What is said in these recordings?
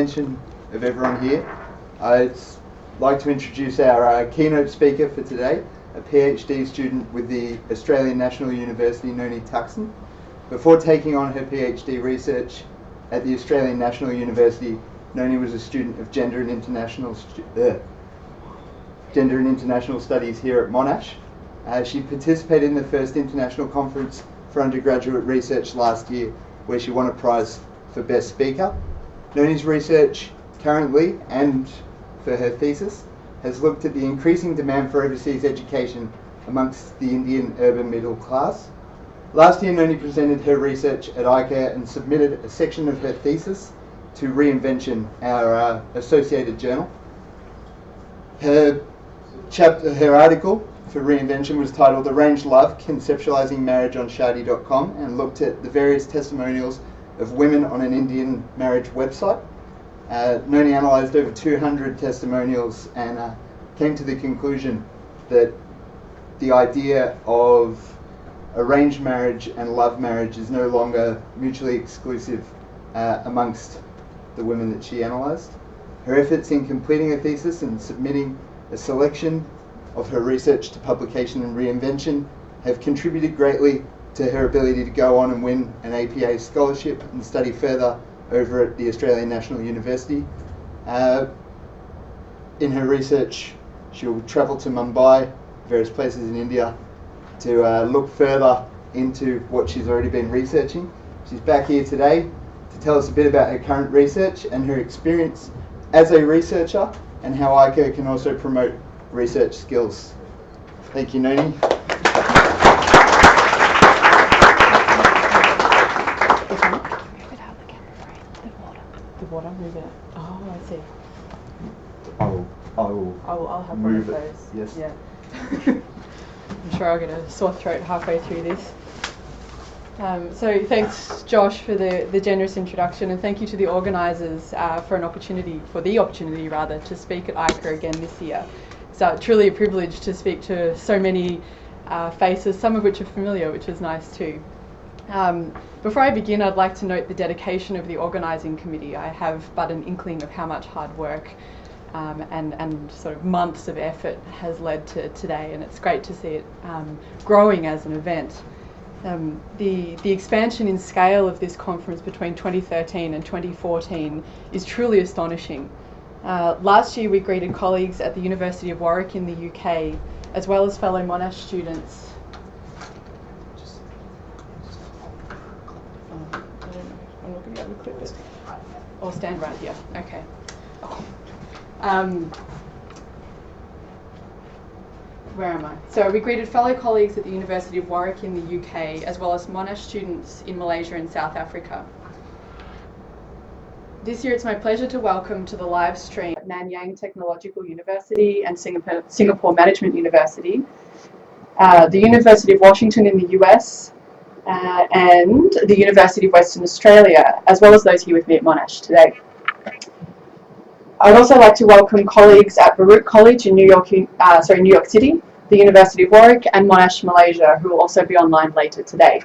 attention of everyone here, I'd like to introduce our keynote speaker for today, a PhD student with the Australian National University, Nonie Tuxen. Before taking on her PhD research at the Australian National University, Nonie was a student of Gender and International Studies here at Monash. She participated in the first international conference for undergraduate research last year, where she won a prize for Best Speaker. Nonie's research currently, and for her thesis, has looked at the increasing demand for overseas education amongst the Indian urban middle class. Last year, Nonie presented her research at ICUR and submitted a section of her thesis to Reinvention, our associated journal. Her article for Reinvention was titled Arranged Love, Conceptualizing Marriage on Shaadi.com, and looked at the various testimonials of women on an Indian marriage website. Nonie analysed over 200 testimonials and came to the conclusion that the idea of arranged marriage and love marriage is no longer mutually exclusive amongst the women that she analysed. Her efforts in completing a thesis and submitting a selection of her research to publication in Reinvention have contributed greatly to her ability to go on and win an APA scholarship and study further over at the Australian National University. In her research, she will travel to Mumbai, various places in India, to look further into what she's already been researching. She's back here today to tell us a bit about her current research and her experience as a researcher, and how ICUR can also promote research skills. Thank you, Nonie. The water, move it. Oh, I see. I'll have one of those. Yes. Yeah. I'm sure I'll get a sore throat halfway through this. So thanks, Josh, for the generous introduction, and thank you to the organisers for the opportunity to speak at ICUR again this year. It's truly a privilege to speak to so many faces, some of which are familiar, which is nice too. Before I begin, I'd like to note the dedication of the organising committee. I have but an inkling of how much hard work and sort of months of effort has led to today, and it's great to see it growing as an event. The expansion in scale of this conference between 2013 and 2014 is truly astonishing. Last year we greeted colleagues at the University of Warwick in the UK, as well as fellow Monash students. I'm not going to be able to clip it. Or stand right here. Okay. Where am I? So we greeted fellow colleagues at the University of Warwick in the UK, as well as Monash students in Malaysia and South Africa. This year it's my pleasure to welcome to the live stream Nanyang Technological University and Singapore Management University, the University of Washington in the US, and the University of Western Australia, as well as those here with me at Monash today. I'd also like to welcome colleagues at Baruch College in New York City, the University of Warwick, and Monash, Malaysia, who will also be online later today.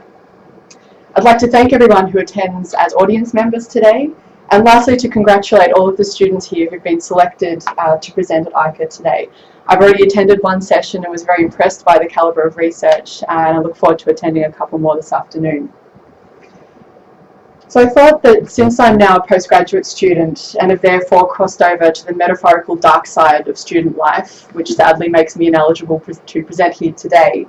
I'd like to thank everyone who attends as audience members today, and lastly to congratulate all of the students here who've been selected to present at ICUR today. I've already attended one session and was very impressed by the calibre of research, and I look forward to attending a couple more this afternoon. So I thought that since I'm now a postgraduate student and have therefore crossed over to the metaphorical dark side of student life, which sadly makes me ineligible to present here today,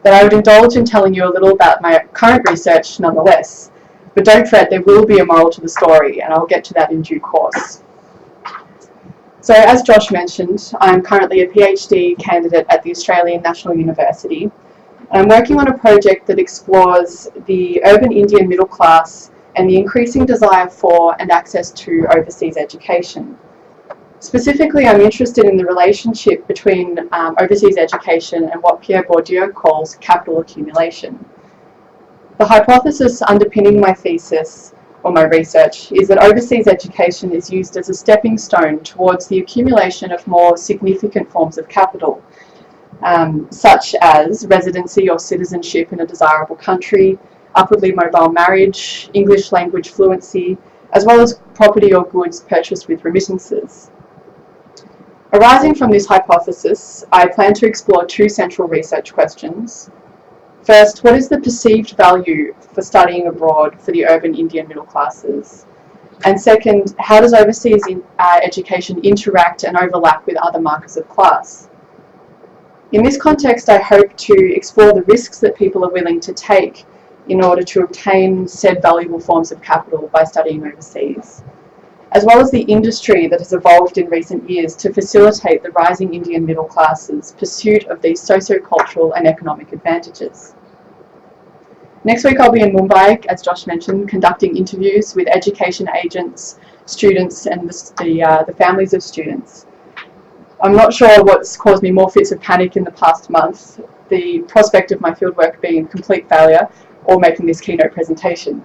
that I would indulge in telling you a little about my current research nonetheless. But don't fret, there will be a moral to the story, and I'll get to that in due course. So as Josh mentioned, I'm currently a PhD candidate at the Australian National University. I'm working on a project that explores the urban Indian middle class and the increasing desire for and access to overseas education. Specifically, I'm interested in the relationship between overseas education and what Pierre Bourdieu calls capital accumulation. The hypothesis underpinning my thesis, or my research, is that overseas education is used as a stepping stone towards the accumulation of more significant forms of capital, such as residency or citizenship in a desirable country, upwardly mobile marriage, English language fluency, as well as property or goods purchased with remittances. Arising from this hypothesis, I plan to explore two central research questions. First, what is the perceived value for studying abroad for the urban Indian middle classes? And second, how does overseas education interact and overlap with other markers of class? In this context, I hope to explore the risks that people are willing to take in order to obtain said valuable forms of capital by studying overseas, as well as the industry that has evolved in recent years to facilitate the rising Indian middle classes' pursuit of these socio-cultural and economic advantages. Next week I'll be in Mumbai, as Josh mentioned, conducting interviews with education agents, students and the families of students. I'm not sure what's caused me more fits of panic in the past month, the prospect of my fieldwork being a complete failure or making this keynote presentation,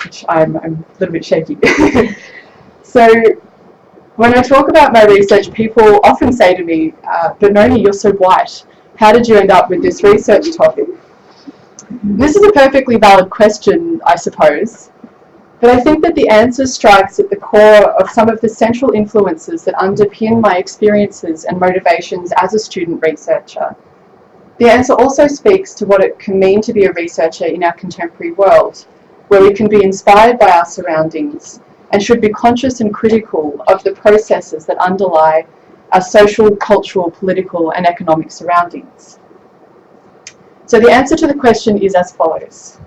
which I'm a little bit shaky. So when I talk about my research, people often say to me, but Nonie, you're so white. How did you end up with this research topic? This is a perfectly valid question, I suppose, but I think that the answer strikes at the core of some of the central influences that underpin my experiences and motivations as a student researcher. The answer also speaks to what it can mean to be a researcher in our contemporary world, where we can be inspired by our surroundings and should be conscious and critical of the processes that underlie our social, cultural, political and economic surroundings. So the answer to the question is as follows.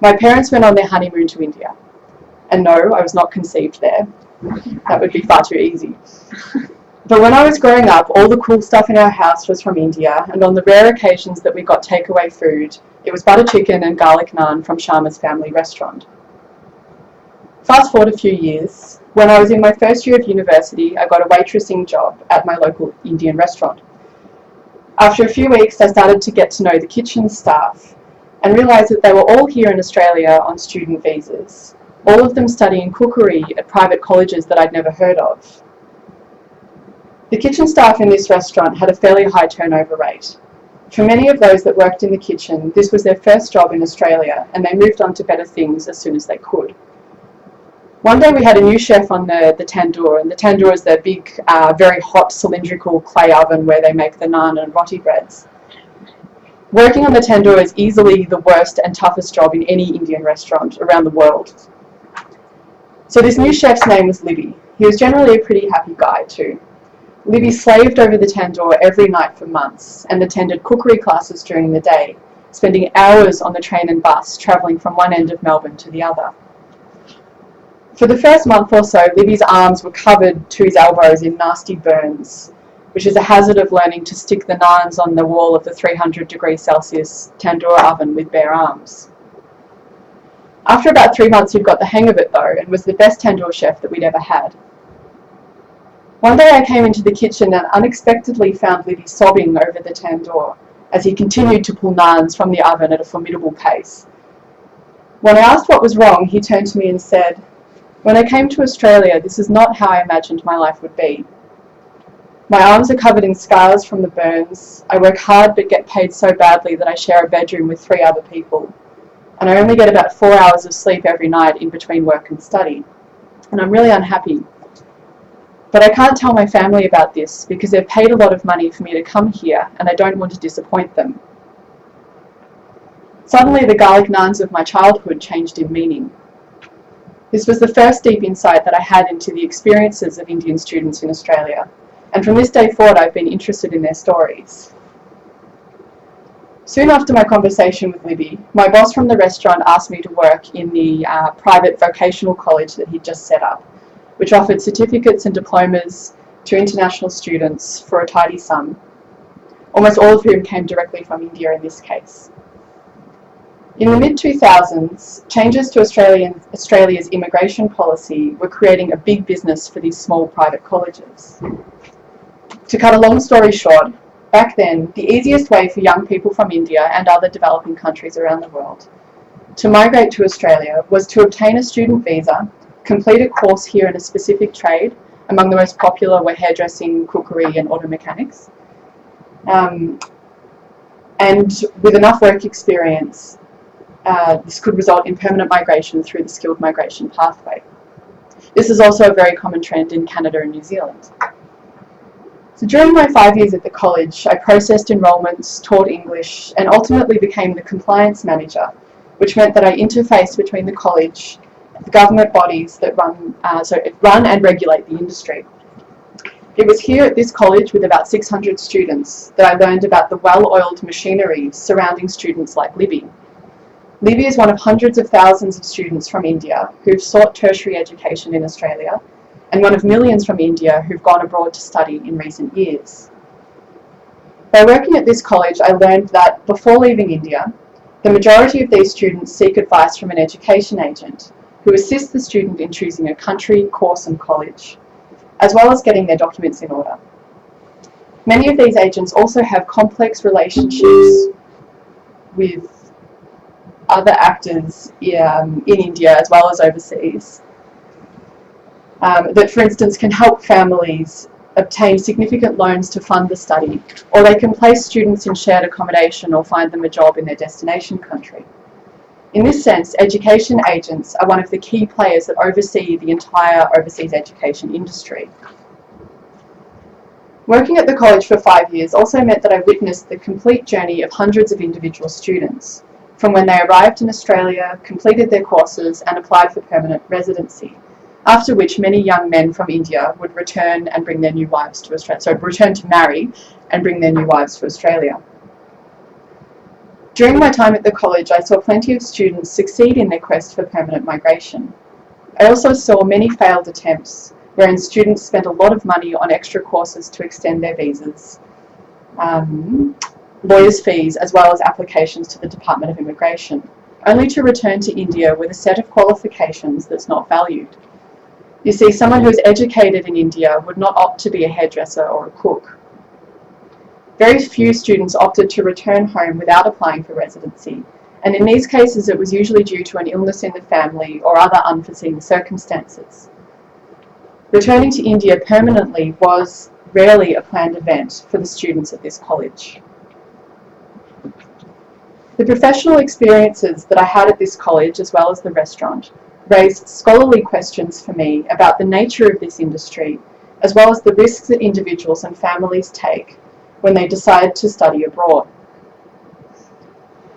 My parents went on their honeymoon to India. And no, I was not conceived there. That would be far too easy. But when I was growing up, all the cool stuff in our house was from India, and on the rare occasions that we got takeaway food, it was butter chicken and garlic naan from Sharma's family restaurant. Fast forward a few years, when I was in my first year of university, I got a waitressing job at my local Indian restaurant. After a few weeks, I started to get to know the kitchen staff and realised that they were all here in Australia on student visas, all of them studying cookery at private colleges that I'd never heard of. The kitchen staff in this restaurant had a fairly high turnover rate. For many of those that worked in the kitchen, this was their first job in Australia and they moved on to better things as soon as they could. One day we had a new chef on the tandoor, and the tandoor is the big, very hot cylindrical clay oven where they make the naan and roti breads. Working on the tandoor is easily the worst and toughest job in any Indian restaurant around the world. So this new chef's name was Libby. He was generally a pretty happy guy too. Libby slaved over the tandoor every night for months and attended cookery classes during the day, spending hours on the train and bus travelling from one end of Melbourne to the other. For the first month or so, Libby's arms were covered to his elbows in nasty burns, which is a hazard of learning to stick the naans on the wall of the 300°C tandoor oven with bare arms. After about 3 months, he'd got the hang of it though, and was the best tandoor chef that we'd ever had. One day I came into the kitchen and unexpectedly found Libby sobbing over the tandoor as he continued to pull naans from the oven at a formidable pace. When I asked what was wrong, he turned to me and said, "When I came to Australia, this is not how I imagined my life would be. My arms are covered in scars from the burns. I work hard but get paid so badly that I share a bedroom with 3 other people. And I only get about 4 hours of sleep every night in between work and study. And I'm really unhappy. But I can't tell my family about this because they've paid a lot of money for me to come here and I don't want to disappoint them." Suddenly the garlic naans of my childhood changed in meaning. This was the first deep insight that I had into the experiences of Indian students in Australia, and from this day forward I've been interested in their stories. Soon after my conversation with Libby, my boss from the restaurant asked me to work in the private vocational college that he'd just set up, which offered certificates and diplomas to international students for a tidy sum, almost all of whom came directly from India in this case. In the mid-2000s, changes to Australia's immigration policy were creating a big business for these small private colleges. To cut a long story short, back then, the easiest way for young people from India and other developing countries around the world to migrate to Australia was to obtain a student visa, complete a course here in a specific trade. Among the most popular were hairdressing, cookery and auto mechanics. And with enough work experience, this could result in permanent migration through the skilled migration pathway. This is also a very common trend in Canada and New Zealand. So during my 5 years at the college, I processed enrolments, taught English, and ultimately became the compliance manager, which meant that I interfaced between the college, the government bodies that run and regulate the industry. It was here at this college with about 600 students that I learned about the well-oiled machinery surrounding students like Libby. Libby is one of hundreds of thousands of students from India who've sought tertiary education in Australia, and one of millions from India who've gone abroad to study in recent years. By working at this college, I learned that before leaving India, the majority of these students seek advice from an education agent who assists the student in choosing a country, course and college, as well as getting their documents in order. Many of these agents also have complex relationships with other actors in India as well as overseas, that, for instance, can help families obtain significant loans to fund the study, or they can place students in shared accommodation or find them a job in their destination country. In this sense, education agents are one of the key players that oversee the entire overseas education industry. Working at the college for 5 years also meant that I witnessed the complete journey of hundreds of individual students, from when they arrived in Australia, completed their courses and applied for permanent residency, after which many young men from India would return and bring their new wives to Australia, so return to marry and bring their new wives to Australia. During my time at the college, I saw plenty of students succeed in their quest for permanent migration. I also saw many failed attempts, wherein students spent a lot of money on extra courses to extend their visas, lawyers' fees, as well as applications to the Department of Immigration, only to return to India with a set of qualifications that's not valued. You see, someone who is educated in India would not opt to be a hairdresser or a cook. Very few students opted to return home without applying for residency, and in these cases it was usually due to an illness in the family or other unforeseen circumstances. Returning to India permanently was rarely a planned event for the students at this college. The professional experiences that I had at this college, as well as the restaurant, raised scholarly questions for me about the nature of this industry, as well as the risks that individuals and families take when they decide to study abroad.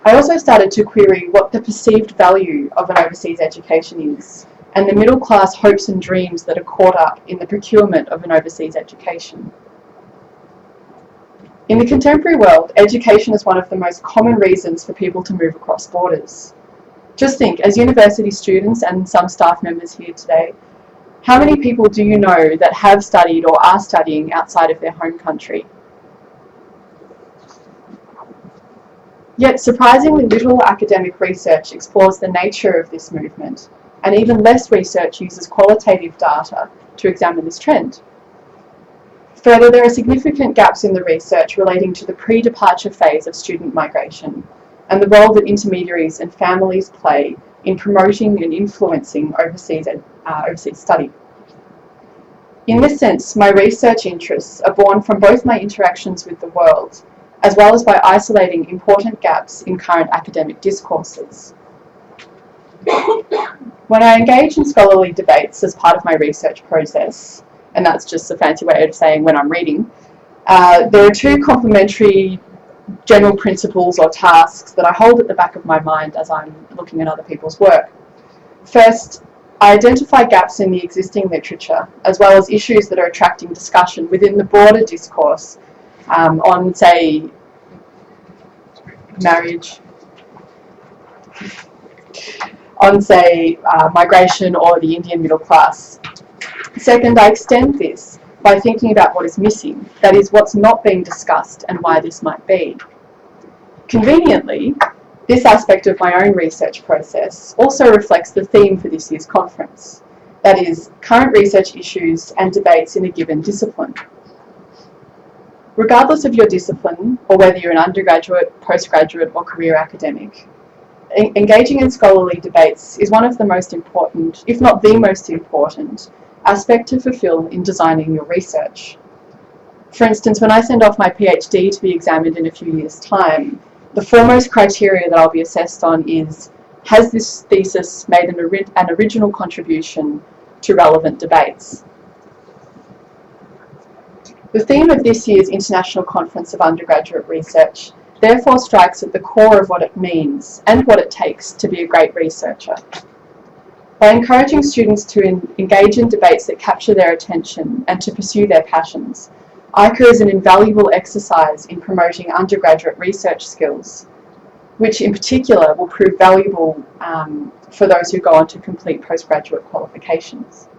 I also started to query what the perceived value of an overseas education is, and the middle class hopes and dreams that are caught up in the procurement of an overseas education. In the contemporary world, education is one of the most common reasons for people to move across borders. Just think, as university students and some staff members here today, how many people do you know that have studied or are studying outside of their home country? Yet surprisingly little academic research explores the nature of this movement, and even less research uses qualitative data to examine this trend. Further, there are significant gaps in the research relating to the pre-departure phase of student migration and the role that intermediaries and families play in promoting and influencing overseas study. In this sense, my research interests are born from both my interactions with the world, as well as by isolating important gaps in current academic discourses. When I engage in scholarly debates as part of my research process, and that's just a fancy way of saying when I'm reading, there are two complementary general principles or tasks that I hold at the back of my mind as I'm looking at other people's work. First, I identify gaps in the existing literature, as well as issues that are attracting discussion within the broader discourse on, say, marriage, on, say, migration or the Indian middle class. Second, I extend this by thinking about what is missing, that is, what's not being discussed and why this might be. Conveniently, this aspect of my own research process also reflects the theme for this year's conference, that is, current research issues and debates in a given discipline. Regardless of your discipline, or whether you're an undergraduate, postgraduate or career academic, engaging in scholarly debates is one of the most important, if not the most important, aspect to fulfill in designing your research. For instance, when I send off my PhD to be examined in a few years' time, the foremost criteria that I'll be assessed on is, has this thesis made an original contribution to relevant debates. The theme of this year's International Conference of Undergraduate Research therefore strikes at the core of what it means and what it takes to be a great researcher. By encouraging students to engage in debates that capture their attention and to pursue their passions, ICUR is an invaluable exercise in promoting undergraduate research skills, which in particular will prove valuable for those who go on to complete postgraduate qualifications.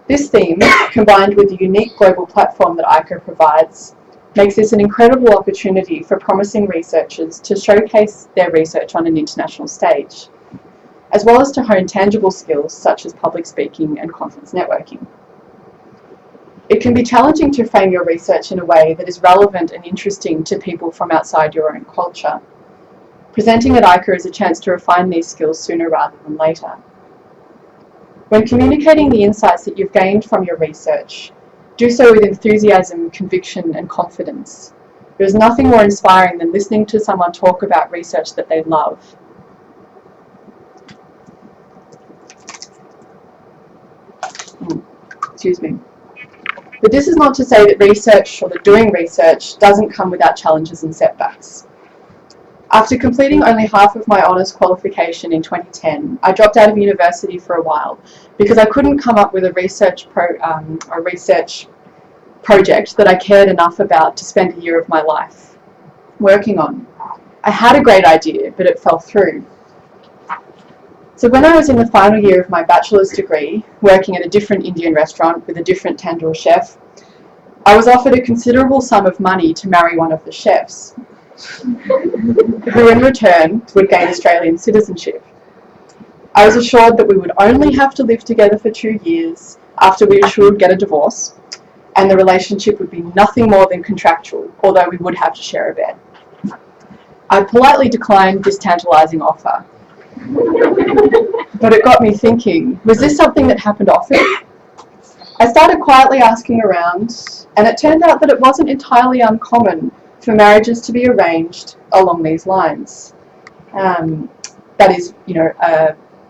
This theme, combined with the unique global platform that ICUR provides, makes this an incredible opportunity for promising researchers to showcase their research on an international stage, as well as to hone tangible skills such as public speaking and conference networking. It can be challenging to frame your research in a way that is relevant and interesting to people from outside your own culture. Presenting at ICUR is a chance to refine these skills sooner rather than later. When communicating the insights that you've gained from your research, do so with enthusiasm, conviction, and confidence. There is nothing more inspiring than listening to someone talk about research that they love. Excuse me. But this is not to say that research or that doing research doesn't come without challenges and setbacks. After completing only half of my honours qualification in 2010, I dropped out of university for a while because I couldn't come up with a research project that I cared enough about to spend a year of my life working on. I had a great idea, but it fell through. So when I was in the final year of my bachelor's degree, working at a different Indian restaurant with a different tandoor chef, I was offered a considerable sum of money to marry one of the chefs, who in return would gain Australian citizenship. I was assured that we would only have to live together for 2 years, after which we would get a divorce, and the relationship would be nothing more than contractual, although we would have to share a bed. I politely declined this tantalising offer. But it got me thinking, was this something that happened often? I started quietly asking around, and it turned out that it wasn't entirely uncommon for marriages to be arranged along these lines. That is,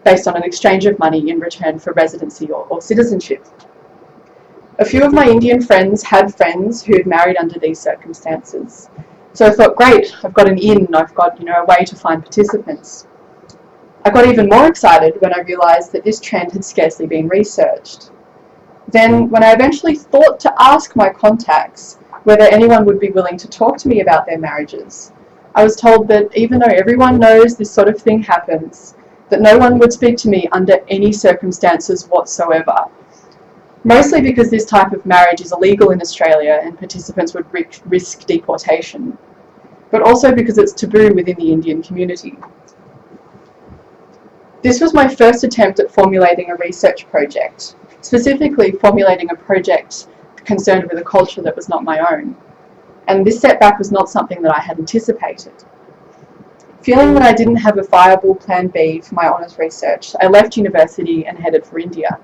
based on an exchange of money in return for residency or citizenship. A few of my Indian friends had friends who had married under these circumstances. So I thought, great, I've got an in, I've got a way to find participants. I got even more excited when I realised that this trend had scarcely been researched. Then, when I eventually thought to ask my contacts whether anyone would be willing to talk to me about their marriages, I was told that even though everyone knows this sort of thing happens, that no one would speak to me under any circumstances whatsoever. Mostly because this type of marriage is illegal in Australia and participants would risk deportation, but also because it's taboo within the Indian community. This was my first attempt at formulating a research project, specifically formulating a project concerned with a culture that was not my own. And this setback was not something that I had anticipated. Feeling that I didn't have a viable plan B for my honours research, I left university and headed for India.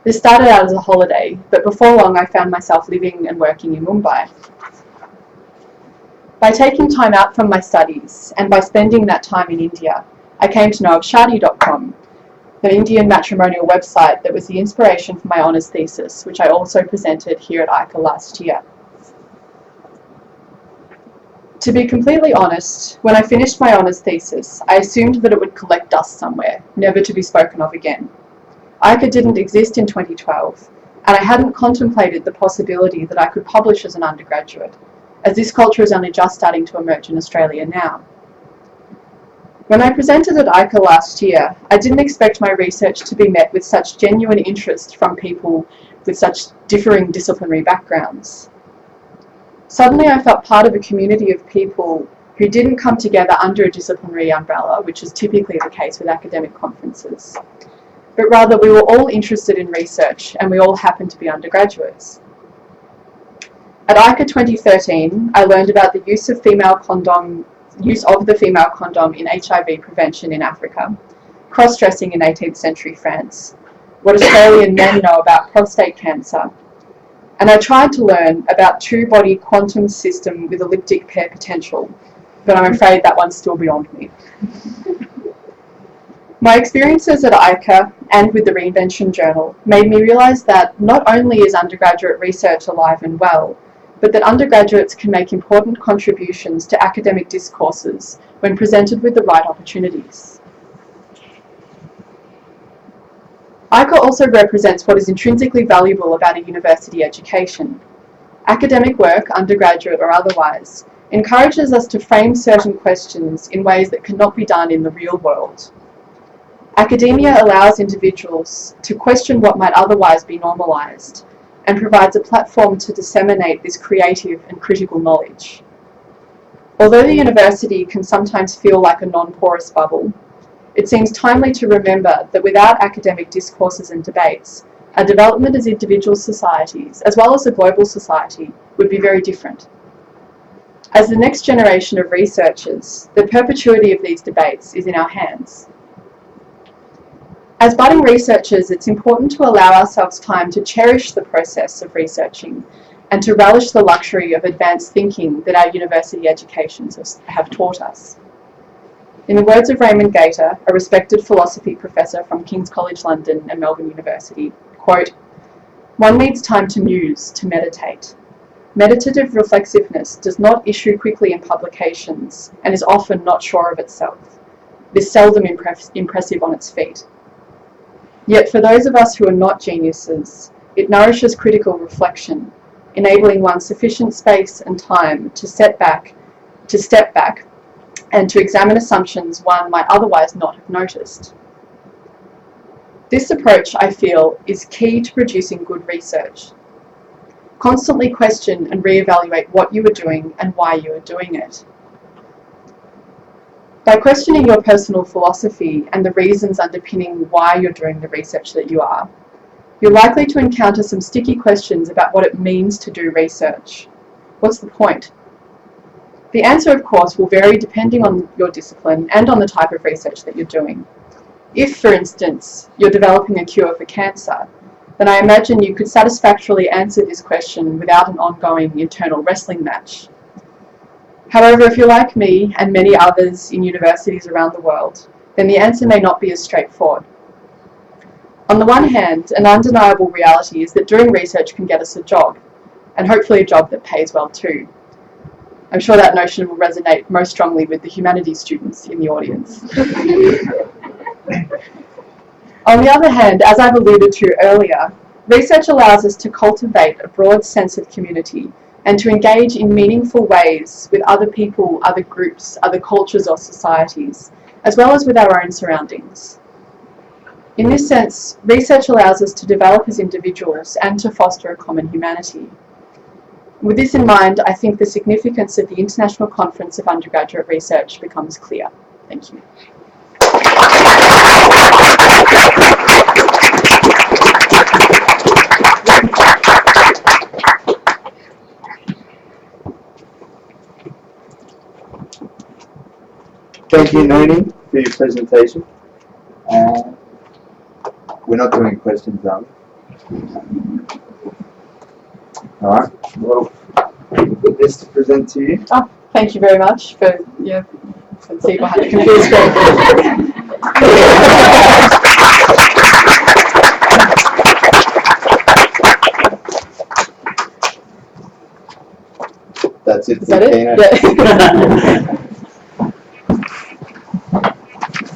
This started out as a holiday, but before long I found myself living and working in Mumbai. By taking time out from my studies and by spending that time in India, I came to know of Shadi.com, the Indian matrimonial website that was the inspiration for my honours thesis, which I also presented here at ICUR last year. To be completely honest, when I finished my honours thesis, I assumed that it would collect dust somewhere, never to be spoken of again. ICUR didn't exist in 2012, and I hadn't contemplated the possibility that I could publish as an undergraduate, as this culture is only just starting to emerge in Australia now. When I presented at ICUR last year, I didn't expect my research to be met with such genuine interest from people with such differing disciplinary backgrounds. Suddenly I felt part of a community of people who didn't come together under a disciplinary umbrella, which is typically the case with academic conferences, but rather we were all interested in research and we all happened to be undergraduates. At ICUR 2013, I learned about the use of the female condom in HIV prevention in Africa, cross-dressing in 18th century France, what Australian men know about prostate cancer, and I tried to learn about two-body quantum system with elliptic pair potential, but I'm afraid that one's still beyond me. My experiences at ICUR and with the Reinvention Journal made me realise that not only is undergraduate research alive and well, but that undergraduates can make important contributions to academic discourses when presented with the right opportunities. ICUR also represents what is intrinsically valuable about a university education. Academic work, undergraduate or otherwise, encourages us to frame certain questions in ways that cannot be done in the real world. Academia allows individuals to question what might otherwise be normalised and provides a platform to disseminate this creative and critical knowledge. Although the university can sometimes feel like a non-porous bubble, it seems timely to remember that without academic discourses and debates, our development as individual societies, as well as a global society, would be very different. As the next generation of researchers, the perpetuity of these debates is in our hands. As budding researchers, it's important to allow ourselves time to cherish the process of researching and to relish the luxury of advanced thinking that our university educations have taught us. In the words of Raymond Gaita, a respected philosophy professor from King's College London and Melbourne University, quote, "One needs time to muse, to meditate. Meditative reflexiveness does not issue quickly in publications and is often not sure of itself. It is seldom impressive on its feet. Yet for those of us who are not geniuses, it nourishes critical reflection, enabling one sufficient space and time to step back, and to examine assumptions one might otherwise not have noticed." This approach, I feel, is key to producing good research. Constantly question and reevaluate what you are doing and why you are doing it. By questioning your personal philosophy and the reasons underpinning why you're doing the research that you are, you're likely to encounter some sticky questions about what it means to do research. What's the point? The answer, of course, will vary depending on your discipline and on the type of research that you're doing. If, for instance, you're developing a cure for cancer, then I imagine you could satisfactorily answer this question without an ongoing internal wrestling match. However, if you're like me and many others in universities around the world, then the answer may not be as straightforward. On the one hand, an undeniable reality is that doing research can get us a job, and hopefully a job that pays well too. I'm sure that notion will resonate most strongly with the humanities students in the audience. On the other hand, as I've alluded to earlier, research allows us to cultivate a broad sense of community and to engage in meaningful ways with other people, other groups, other cultures or societies, as well as with our own surroundings. In this sense, research allows us to develop as individuals and to foster a common humanity. With this in mind, I think the significance of the International Conference of Undergraduate Research becomes clear. Thank you. Thank you, Nonie, for your presentation. We're not doing questions, are we? All right. Well, we've got this to present to you. Oh, thank you very much for the seat behind the computer screen. That's it. Is that it? Yeah.